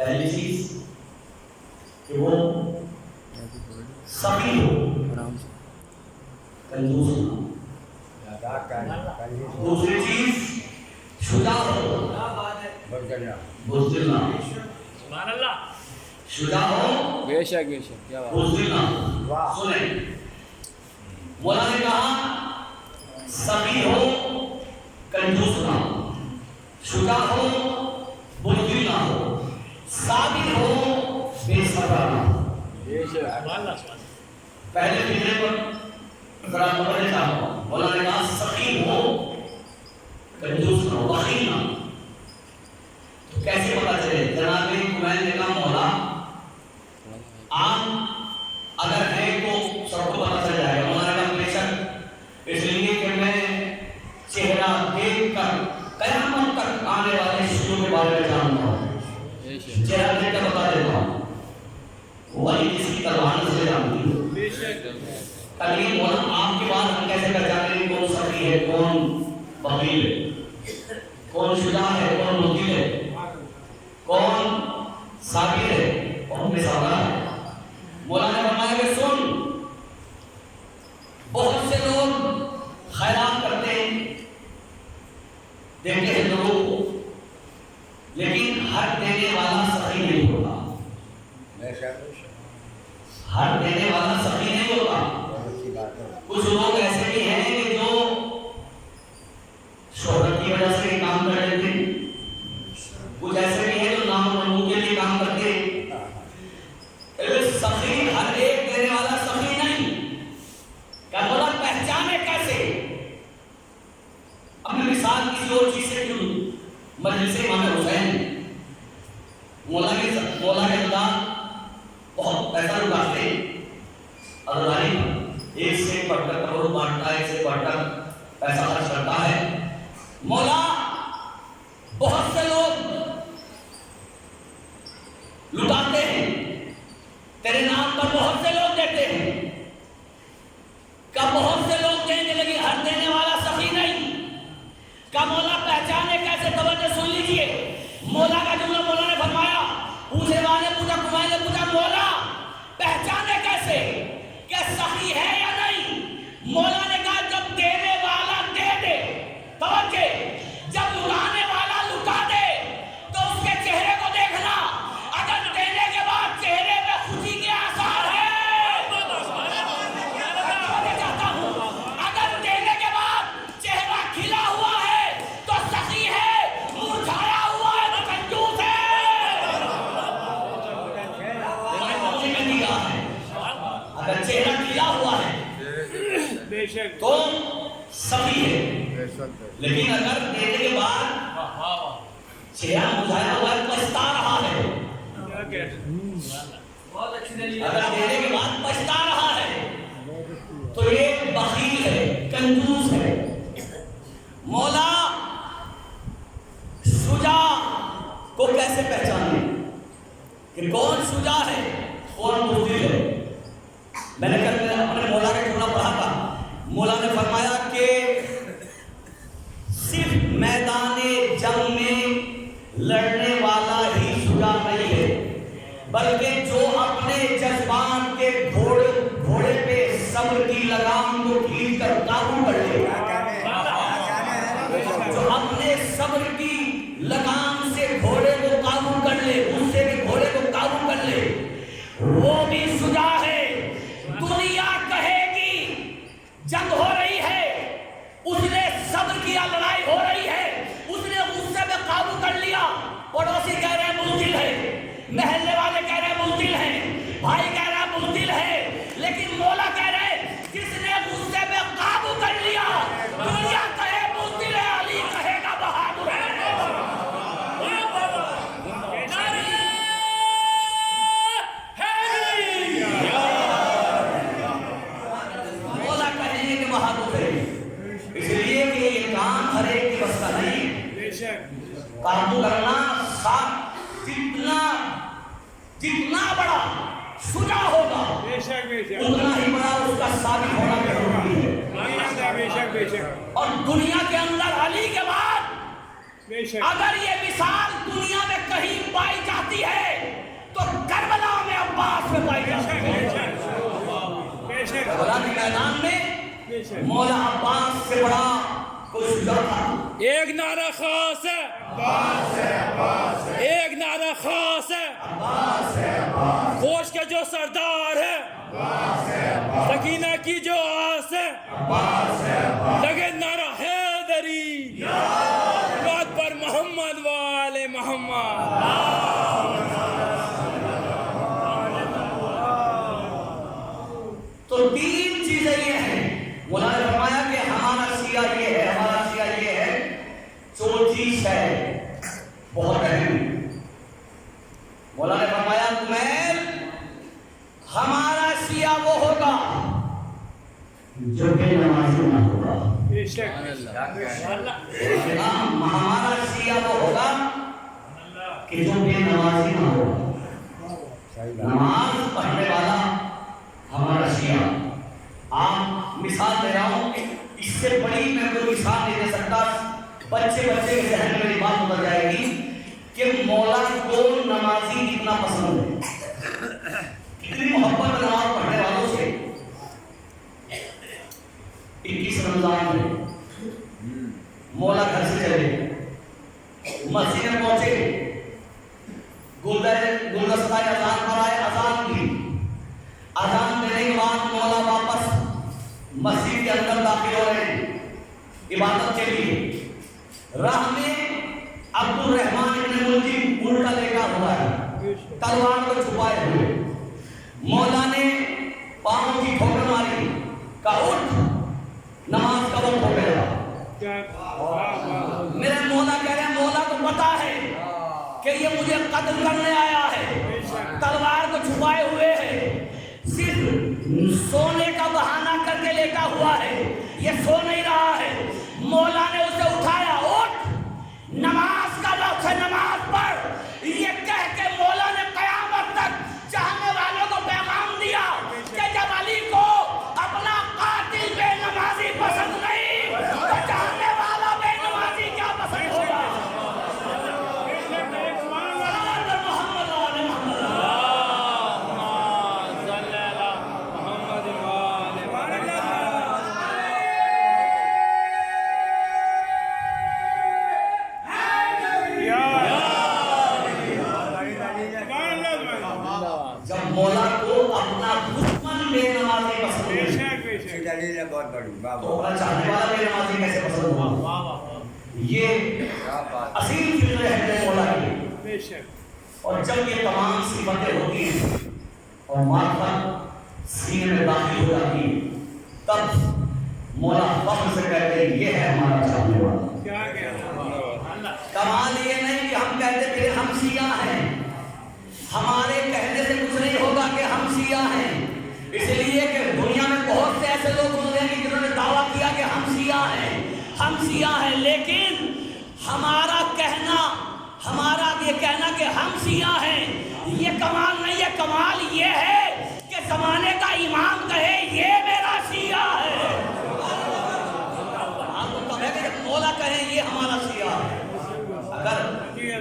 پہلی چیز کہ وہ سخی ہو، کنجوس نہ. دوسری چیز شجاع ہو، بزدل نہ. سبحان اللہ. شجاع ہو، بے شک بے شک، کیا بات. بزدل نہ. سنیں، مولا نے کہا سخی ہو، کنجوس نہ ہو، شجاع ہو، بزدل نہ ہو، صابر ہو، بے صبر نہ ہو. بے شک. سبحان اللہ. سبحان اللہ. پہلے فکرے پر ذرا پڑھنے چاہتا ہوں. مولا نے کہا سخی ہو، کنجوس نہ ہو، بخیل نہ ہو. تو کیسے پتا چلے؟ جناب کمین نے کہا مولا آپ اگر ہے تو سب کو پتا چل جائے گا. مولا نے کہا بے شک، اس لیے کہ میں چہرہ دیکھ کر قیامت تک آنے والے شروع کے بارے میں جانتا ہوں. چہرہ دیکھ کر بتا دیتا ہوں وہی کس کی تلوار سے جانتی ہے. بے شک. تاکہ مولا آپ کے بعد ہم کیسے پہچانیں کون سخی ہے، کون بخیل ہے، کون شجاع ہے، کون بزدل ہے، کون صابر ہے، کون بے صبر ہے. مولا نے فرمایا کہ سن، بہت سے لوگ خیرات کرتے ہیں، دیتے ہیں لوگوں کو، لیکن ہر دینے والا سخی نہیں ہوتا. ہر دینے والا سخی نہیں ہوتا. کچھ لوگ ایسے بھی ہیں کہ جو شہرت کی وجہ سے کام کر لیتے ہیں، کچھ ایسے بھی ہیں جو نام و نمود کے لیے کام کرتے ہیں. سخی ہر ایک دینے والا سخی نہیں. کیا مولا پہچانے کیسے؟ اب میں مثال کسی اور چیز سے کیوں مجلس امام حسین، مولا کے اللہ بہت پیسہ لگاتے ہیں، ایک سے پڑھ کر کروڑ بانٹتا ہے، ایک سے پڑھ کر پیسہ خرچ کرتا ہے. مولا بہت سے لوگ لٹاتے ہیں، تیرے نام پر بہت سے لوگ دیتے ہیں. کیا بہت سے لوگ دیں گے لیکن ہر دینے والا سخی نہیں؟ کیا مولا پہچانے کیسے؟ توجہ سن لیجئے. مولا کا جملہ مولا نے فرمایا، پوچھے والے پوچھا، کمائے نے پوچھا مولا پہچانے کیسے کہ سخی ہے یا نہیں؟ مولا نے کہا جب دینے والا دے دے، توجہ، جب لٹانے والا لٹا دے تو اس کے چہرے کو دیکھنا. اگر دینے کے بعد چہرے میں خوشی کے آثار ہیں، چاہتا ہوں اگر دینے کے بعد چہرہ کھلا ہوا ہے تو سخی ہے، مرجھایا ہوا ہے تو کنجوس ہے. اگر چہرہ کھلا ہوا ہے تو سخی ہے، لیکن اگر دینے کے بعد چہرہ مرجھایا ہوا ہے، پچھتا رہا ہے، اگر دینے کے بعد پچھتا رہا ہے تو یہ بخیل ہے، کنجوس ہے. مولا شجاع کو کیسے پہچانے کہ کون شجاع ہے، کون بزدل ہے؟ میں نے اپنے مولا کا جملہ پڑھا تھا. مولا نے فرمایا کہ صرف میدان جنگ میں لڑنے والا ہی شجاع نہیں ہے، بلکہ جو اپنے جذبات کے گھوڑے پہ صبر کی لگام کو کھینچ کر قابو کر لے، جو اپنے صبر کی لگام سے گھوڑے کو قابو کر لے، اس سے بھی گھوڑے کو قابو کر لے، وہ بھی شجاع ہے. دنیا کہے گی جنگ ہو رہی ہے، اس نے صبر کیا، لڑائی ہو رہی ہے، اس نے غصے میں قابو کر لیا. پڑوسی کہہ رہے ہیں بزدل ہے، محلے والے کہہ رہے ہیں بزدل ہے، بھائی کہہ رہا ہے بزدل ہے، لیکن مولا کہہ رہے جس نے غصے میں قابو کر لیا، دنیا کہے بزدل ہے، علی کہے گا بہادر ہے. مولا کہیں گے کہ بہادر ہے، اس لیے کہ یہ کام ہر ایک کی بس کا نہیں. قابو کرنا جتنا بڑا شجاع ہوگا اتنا ہی بڑا اس کا ثابت ہونا ضروری ہے. اور دنیا کے اندر علی کے بعد اگر یہ مثال دنیا میں کہیں پائی جاتی ہے کربلا کے میدان میں مولا عباس سے بڑا کوئی شجاع تھا؟ ایک نعرہ خاص ہے، ایک نعرہ خاص ہے، فوج کا جو سردار ہے، سکینہ کی جو آس ہے، لگے نعرہ حیدری، بات پر محمد والے محمد۔ تو تین چیزیں یہ ہیں، مولا نے فرمایا کہ ہمارا شیعہ یہ ہے، ہمارا شیعہ یہ ہے، چوتھی شے بہت اہم۔ مولا نے فرمایا تمہیں ہمارا شیعہ وہ ہوگا جو بے نمازی نہ ہوگا، ہمارا شیعہ وہ ہوگا کہ جو بے نمازی نہ ہوگا، نماز پڑھنے والا ہمارا شیعہ۔ آپ مثال دے رہا ہوں، اس سے بڑی میں کوئی مثال نہیں دے سکتا، بچے کے ذہن میں میری بات اتر جائے گی کہ مولا کو نمازی کتنا پسند ہے، کتنی محبت نماز پڑھنے والوں سے۔ 21 رمضان میں مولا گھر سے چلے، مسجد میں پہنچے، گلدستہ اذان پر آئے، اذان دی، اذان دینے کے بعد مولا واپس مسجد کے اندر داخل ہو رہے ہیں، عبادت کے لیے۔ راہ میں عبد الرحمن ابن ملجم الٹا لیٹا ہوا ہے، تلوار کو چھپائے ہوئے۔ مولا نے پاؤں کی ٹھوکر ماری، کہا اٹھ، نماز کا وقت ہو گیا۔ میرے مولا کہہ رہے ہیں مولا کو پتا ہے کہ یہ مجھے قتل کرنے آیا ہے، تلوار کو چھپائے ہوئے ہے، صرف سونے کا بہانہ کر کے لیٹا ہوا ہے، یہ سو نہیں رہا ہے۔ مولا نے اسے اٹھایا، اٹھ، نماز کا وقت ہے، نماز پڑھ۔ یہ کہہ کے مولا نے قیامت تک چاہنے والوں کو پیغام دیا کہ جب علی کو اپنا قاتل بے نمازی پسند نہیں تو چاہنے والا بے نمازی کیا پسند ہوگا؟ جب مولا کو اپنا دشمن بے نمازی پسند ہے تو چاہنے والا بے نمازی کیسے پسند ہوگا؟ یہ اصیل فطرت ہے مولا کی۔ اور جب یہ تمام صفتیں ہوتی ہیں اور معرفت سینے میں داخل ہو جاتی ہے، تب مولا فخر سے کہتے ہیں یہ ہے ہمارا چاہنے والا۔ کمال یہ نہیں کہ ہم کہتے کہ ہم شیعہ ہیں، ہمارے کہنے سے کچھ نہیں ہوگا کہ ہم شیعہ ہیں، اس لیے کہ دنیا میں بہت سے ایسے لوگ گزرے ہیں جنہوں نے دعویٰ کیا کہ ہم شیعہ ہیں، ہم شیعہ ہیں، لیکن ہمارا کہنا، ہمارا یہ کہنا کہ ہم شیعہ ہیں یہ کمال نہیں ہے۔ کمال یہ ہے کہ زمانے کا امام کہے یہ میرا شیعہ ہے۔ آپ کو کہے کہ جب مولا کہیں یہ ہمارا شیعہ ہے، اگر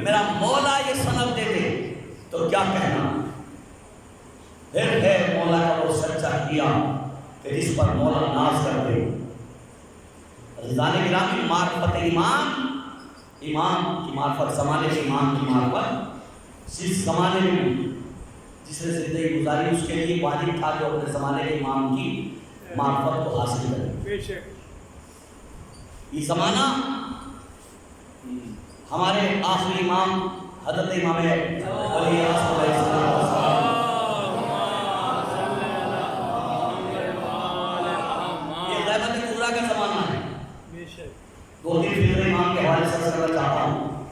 میرا مولا یہ سند دے دے تو کیا کہنا؟ پھر ہے مولا کا وہ سچا کیا کہ جس پر مولا ناز کر دے۔ رضوان گرامی، معرفت امام کی معرفت، زمانے کے امام کی معرفت، جس زمانے میں جس نے زندگی گزاری اس کے لیے واجب تھا جو اپنے زمانے کے امام کی معرفت کو حاصل کرے۔ یہ زمانہ ہمارے آخری امام حضرت امام علی اعظم علیہ السلام، یہ غیبت کبریٰ کا زمانہ ہے۔ دو تین فکر امام کے حوالے سے کرنا چاہتا ہوں۔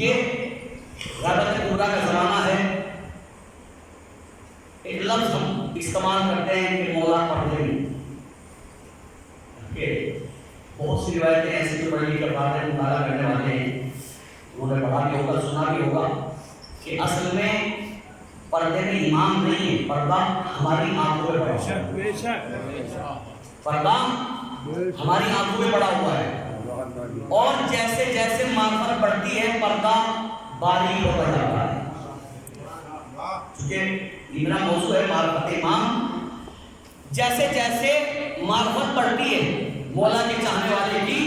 یہ غیبت کبریٰ کا زمانہ ہے۔ ایک لفظ ہم استعمال کرتے ہیں کہ مولا پڑھتے ہیں، بہت سی روایتیں ایسی جو پڑھی کر باتیں مطالعہ کرنے والے ہیں، انہوں نے پڑھا بھی ہوگا، سنا بھی ہوگا کہ اصل میں پردے میں امام نہیں ہے، پردہ ہماری آنکھوں میں پڑا ہے، پردہ ہماری آنکھوں میں پڑا ہوا ہے، اور جیسے جیسے معرفت بڑھتی ہے پردہ باریک ہوتا جاتا ہے۔ چونکہ میرا موضوع ہے معرفت امام، جیسے جیسے معرفت بڑھتی ہے مولا کے چاہنے والے کی،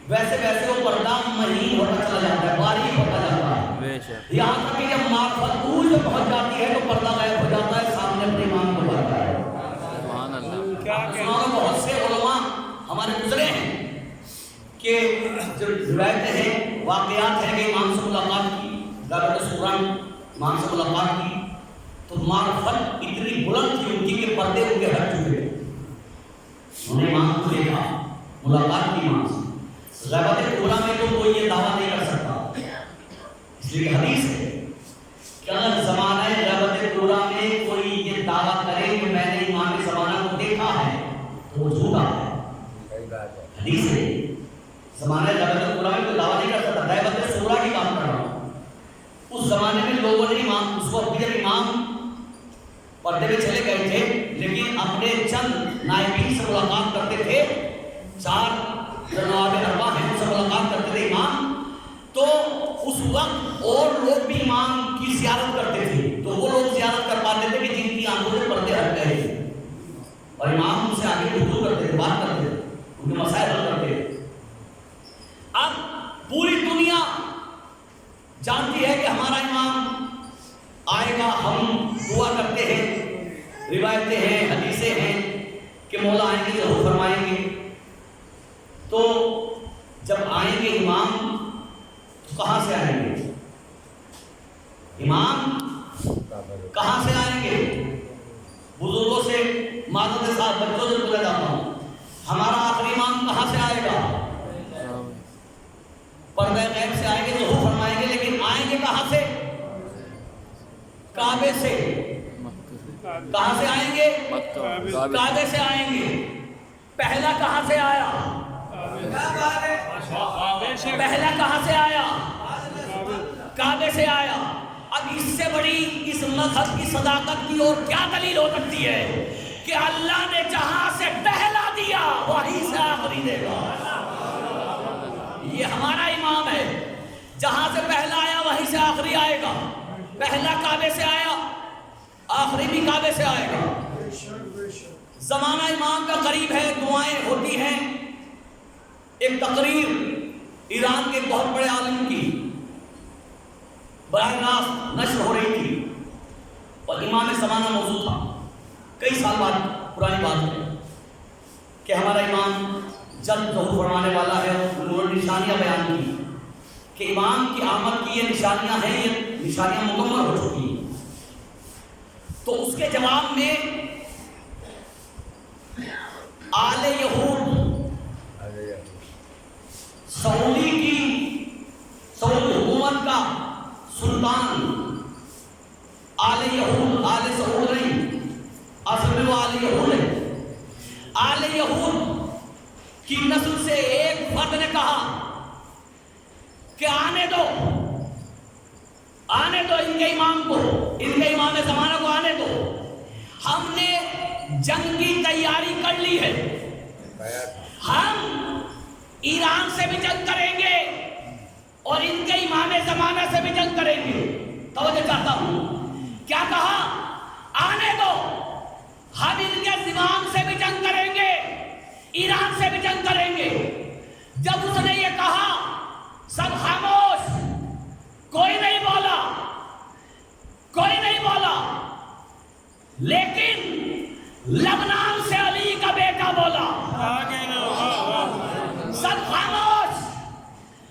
ویسے ویسے وہ پردہ مہین ہوتا چلا جاتا ہے، باریک ہوتا جاتا ہے، یہاں تک کہ جب معرفت دور جو پہنچ جاتی ہے تو پردہ غائب ہو جاتا ہے، سامنے اپنے امام کو پاتا ہے۔ بہت سے علماء ہمارے گزرے ہیں کہ جو روایتیں ہیں، واقعات ہیں کہ امام سے ملاقات کی، غیبت صغریٰ امام سے ملاقات کی تو معرفت اتنی بلند تھی ان کی کہ پردے ان کے ہٹ چکے، انہوں نے امام کو دیکھا، ملاقات کی امام سے۔ غیبت صغریٰ میں تو کوئی یہ دعویٰ نہیں کر سکتا، اس لیے حدیث ہے کہ اگر زمانہ غیبت صغریٰ میں کوئی یہ دعویٰ کرے کہ میں نے امام زمانہ کو دیکھا ہے تو وہ جھوٹا ہے، حدیث ہے۔ زمانہ غیبت صغریٰ میں کوئی دعویٰ نہیں کر سکتا، غیبت صغریٰ کی بات کر رہا ہوں۔ اس زمانے میں لوگوں نے امام اس کو جب امام پردے میں چلے گئے تھے لیکن اپنے چند نائبین سے ملاقات کرتے تھے، 4 نواب اربع ہیں ان سے ملاقات کرتے تھے امام، تو اس وقت اور لوگ بھی امام کی زیارت کرتے تھے، تو وہ لوگ زیارت کر پاتے تھے کہ جن کی آنکھوں سے پردے ہٹ گئے تھے، اور امام ان سے آگے گفتگو کرتے تھے، بات کرتے تھے، ان کے مسائل حل کرتے تھے۔ اب پوری دنیا جانتی ہے کہ ہمارا امام آئے گا، ہم دعا کرتے ہیں، روایتیں ہیں، حدیثیں ہیں کہ مولا آئیں گے ظہور فرمائیں گے، تو جب آئیں گے امام تو کہاں سے آئیں گے؟ امام کہاں سے آئیں گے؟ بزرگوں سے معذرت کے ساتھ بچوں سے پوچھا جاتا ہوں، ہمارا آخری امام کہاں سے آئے گا؟ پردہ غیب سے آئیں گے، ظہور فرمائیں گے، لیکن آئیں گے کہاں سے؟ کعبے سے۔ کہاں سے آئیں گے؟ کعبے سے آئیں گے۔ پہلا کہاں سے آیا؟ پہلا کہاں سے آیا؟ کعبے سے آیا۔ اب اس سے بڑی اس مذہب کی صداقت کی اور کیا دلیل ہو سکتی ہے کہ اللہ نے جہاں سے پہلا دیا وہیں سے آخری دے گا۔ یہ ہمارا امام ہے، جہاں سے پہلا آیا وہیں سے آخری آئے گا، پہلا کعبے سے آیا آخری بھی کعبے سے آئے گا۔ زمانہ امام کا قریب ہے، دعائیں ہوتی ہیں۔ ایک تقریر ایران کے بہت بڑے عالم کی براہ راست نشر ہو رہی تھی اور امام زمانہ موضوع تھا، کئی سال بعد پرانی بات ہے کہ ہمارا امام جلد ظہور فرمانے والا ہے، انہوں نے نشانیاں بیان کی کہ امام کی آمد کی یہ نشانیاں ہیں، یہ نشانیاں مکمل ہو چکی ہیں۔ تو اس کے جواب میں آل یہود سعودی حکومت کا سلطان، آل یہود، آل سعود نہیں، اصل میں وہ آل یہود ہے، آل یہود کی نسل سے ایک فرد نے کہا کہ آنے دو ان کے امام کو، ان کے امام زمانہ کو آنے دو، ہم نے جنگ کی تیاری کر لی ہے، ہم ایران سے بھی جنگ کریں گے اور ان کے امام زمانہ سے بھی جنگ کریں گے۔ توجہ چاہتا ہوں، کیا کہا؟ آنے دو، ہم ان کے امام سے بھی جنگ کریں گے، ایران سے بھی جنگ کریں گے۔ جب اس نے یہ کہا سب خاموش، کوئی نہیں بولا، کوئی نہیں بولا، لیکن لبنان سے علی کا بیٹا بولا۔ سب خاموش،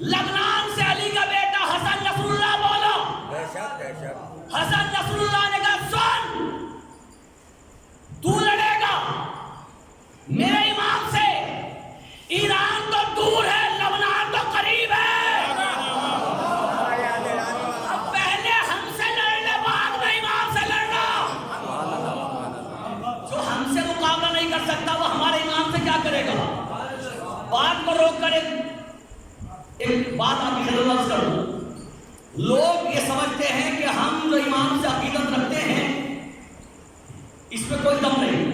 لبنان سے علی کا بیٹا حسن نصر اللہ بولا۔ حسن نصر اللہ نے کہا سن، تو لڑے گا میرے امام سے، ایران تو دور ہے، لبنان تو قریب ہے، اب پہلے ہم سے لڑنے بعد میں امام سے لڑنا۔ جو ہم سے مقابلہ نہیں کر سکتا وہ ہمارے امام سے کیا کرے گا؟ بات کو روک کر ایک بات آپ کی خدمت کروں، لوگ یہ سمجھتے ہیں کہ ہم جو امام سے عقیدت رکھتے ہیں اس میں کوئی دم نہیں،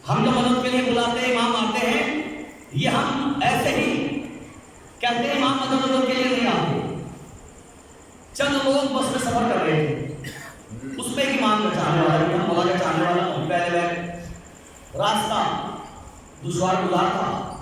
ہم جو مدد کے لیے بلاتے ہیں امام آتے ہیں، یہ ہم ایسے ہی کہتے ہیں امام مدد کے لیے نہیں آتے۔ چند لوگ بس میں سفر کر رہے تھے، اس میں ایک امام کا چاہنے والا، مولا کا چاہنے والا، پہلے راستہ دشوار گزار تھا.